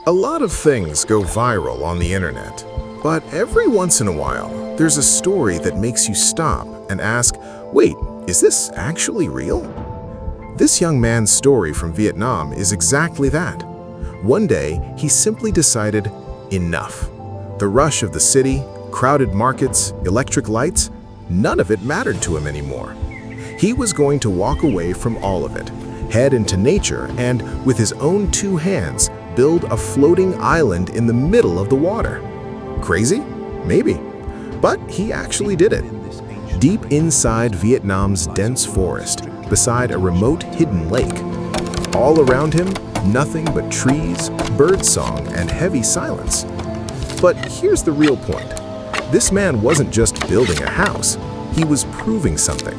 A lot of things go viral on the internet, but every once in a while, there's a story that makes you stop and ask, wait, is this actually real? This young man's story from Vietnam is exactly that. One day, he simply decided, enough. The rush of the city, crowded markets, electric lights, none of it mattered to him anymore. He was going to walk away from all of it, head into nature, and with his own two hands, build a floating island in the middle of the water. Crazy? Maybe. But he actually did it. Deep inside Vietnam's dense forest, beside a remote hidden lake. All around him, nothing but trees, birdsong, and heavy silence. But here's the real point. This man wasn't just building a house, he was proving something.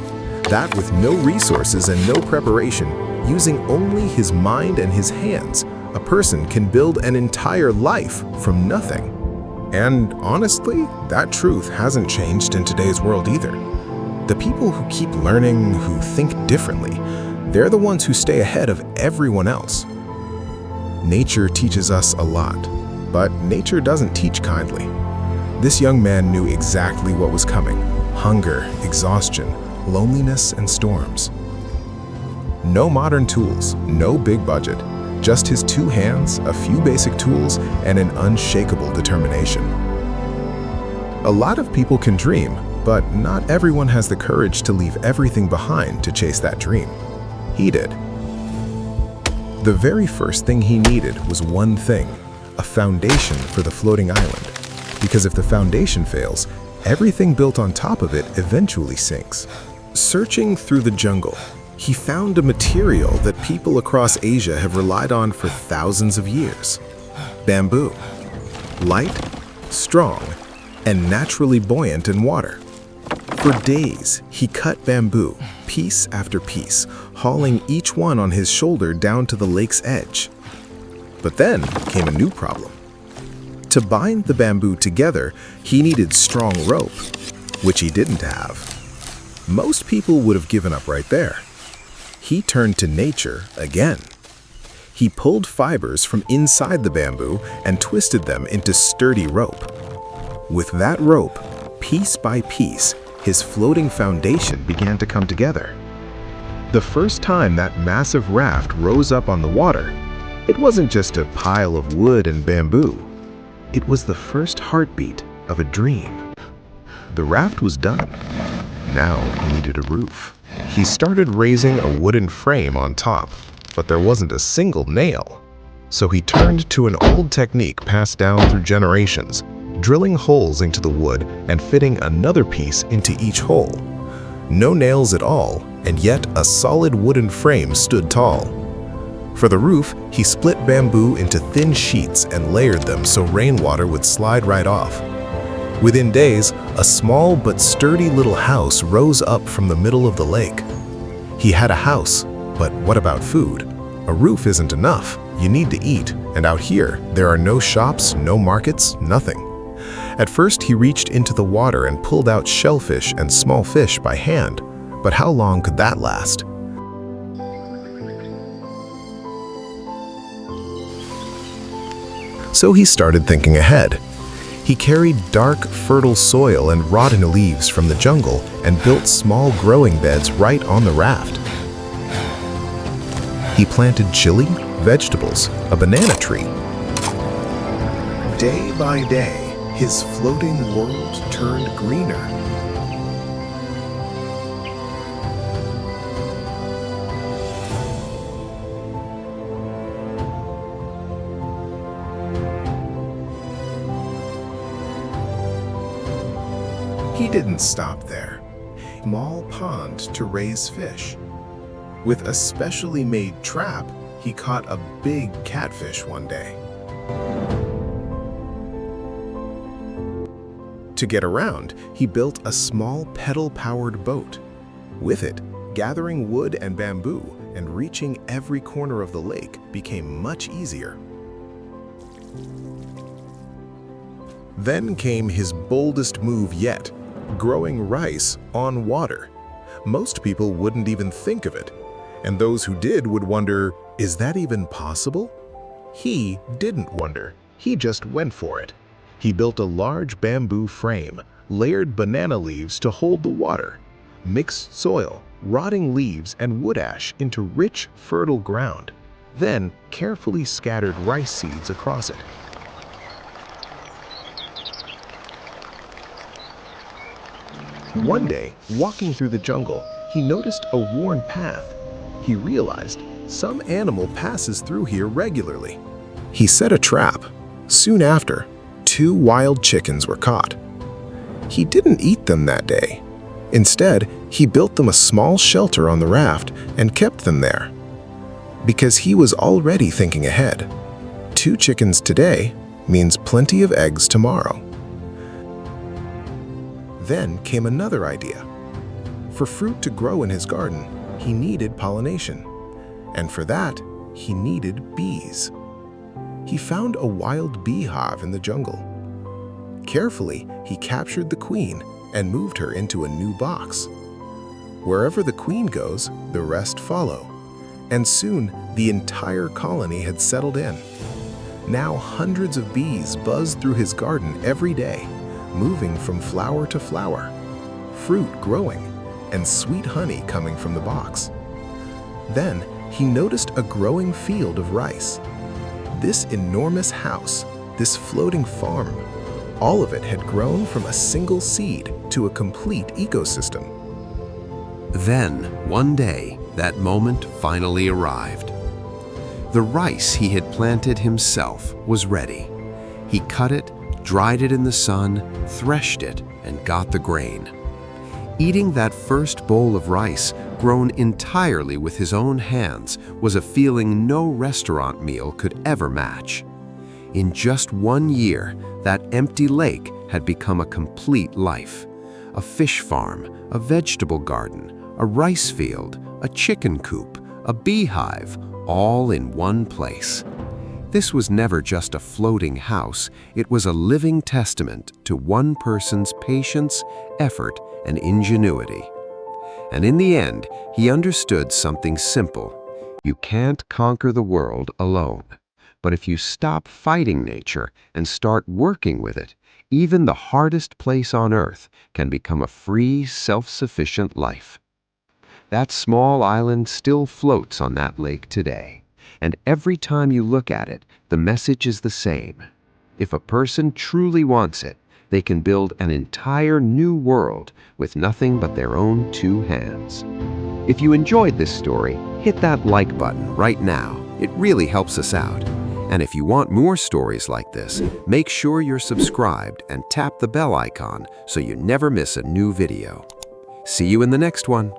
That with no resources and no preparation, using only his mind and his hands, a person can build an entire life from nothing. And honestly, that truth hasn't changed in today's world either. The people who keep learning, who think differently, they're the ones who stay ahead of everyone else. Nature teaches us a lot, but nature doesn't teach kindly. This young man knew exactly what was coming: hunger, exhaustion, loneliness, and storms. No modern tools, no big budget, just his two hands, a few basic tools, and an unshakable determination. A lot of people can dream, but not everyone has the courage to leave everything behind to chase that dream. He did. The very first thing he needed was one thing: a foundation for the floating island. Because if the foundation fails, everything built on top of it eventually sinks. Searching through the jungle, he found a material that people across Asia have relied on for thousands of years: bamboo. Light, strong, and naturally buoyant in water. For days, he cut bamboo, piece after piece, hauling each one on his shoulder down to the lake's edge. But then came a new problem. To bind the bamboo together, he needed strong rope, which he didn't have. Most people would have given up right there. He turned to nature again. He pulled fibers from inside the bamboo and twisted them into sturdy rope. With that rope, piece by piece, his floating foundation began to come together. The first time that massive raft rose up on the water, it wasn't just a pile of wood and bamboo. It was the first heartbeat of a dream. The raft was done. Now he needed a roof. He started raising a wooden frame on top, but there wasn't a single nail. So he turned to an old technique passed down through generations, drilling holes into the wood and fitting another piece into each hole. No nails at all, and yet a solid wooden frame stood tall. For the roof, he split bamboo into thin sheets and layered them so rainwater would slide right off. Within days, a small but sturdy little house rose up from the middle of the lake. He had a house, but what about food? A roof isn't enough. You need to eat, and out here, there are no shops, no markets, nothing. At first, he reached into the water and pulled out shellfish and small fish by hand. But how long could that last? So he started thinking ahead. He carried dark, fertile soil and rotten leaves from the jungle and built small growing beds right on the raft. He planted chili, vegetables, a banana tree. Day by day, his floating world turned greener. He didn't stop there. Small pond to raise fish. With a specially made trap, he caught a big catfish one day. To get around, he built a small pedal-powered boat. With it, gathering wood and bamboo and reaching every corner of the lake became much easier. Then came his boldest move yet: growing rice on water. Most people wouldn't even think of it, and those who did would wonder, is that even possible? He didn't wonder. He just went for it. He built a large bamboo frame, layered banana leaves to hold the water, mixed soil, rotting leaves, and wood ash into rich, fertile ground, then carefully scattered rice seeds across it. One day, walking through the jungle, he noticed a worn path. He realized some animal passes through here regularly. He set a trap. Soon after, 2 wild chickens were caught. He didn't eat them that day. Instead, he built them a small shelter on the raft and kept them there. Because he was already thinking ahead. 2 chickens today means plenty of eggs tomorrow. Then came another idea. For fruit to grow in his garden, he needed pollination. And for that, he needed bees. He found a wild beehive in the jungle. Carefully, he captured the queen and moved her into a new box. Wherever the queen goes, the rest follow. And soon, the entire colony had settled in. Now hundreds of bees buzzed through his garden every day, moving from flower to flower, fruit growing, and sweet honey coming from the box. Then, he noticed a growing field of rice. This enormous house, this floating farm, all of it had grown from a single seed to a complete ecosystem. Then, one day, that moment finally arrived. The rice he had planted himself was ready. He cut it, dried it in the sun, threshed it, and got the grain. Eating that first bowl of rice, grown entirely with his own hands, was a feeling no restaurant meal could ever match. In just 1 year, that empty lake had become a complete life. A fish farm, a vegetable garden, a rice field, a chicken coop, a beehive, all in one place. This was never just a floating house, it was a living testament to one person's patience, effort, and ingenuity. And in the end, he understood something simple. You can't conquer the world alone. But if you stop fighting nature and start working with it, even the hardest place on earth can become a free, self-sufficient life. That small island still floats on that lake today. And every time you look at it, the message is the same. If a person truly wants it, they can build an entire new world with nothing but their own 2 hands. If you enjoyed this story, hit that like button right now. It really helps us out. And if you want more stories like this, make sure you're subscribed and tap the bell icon so you never miss a new video. See you in the next one.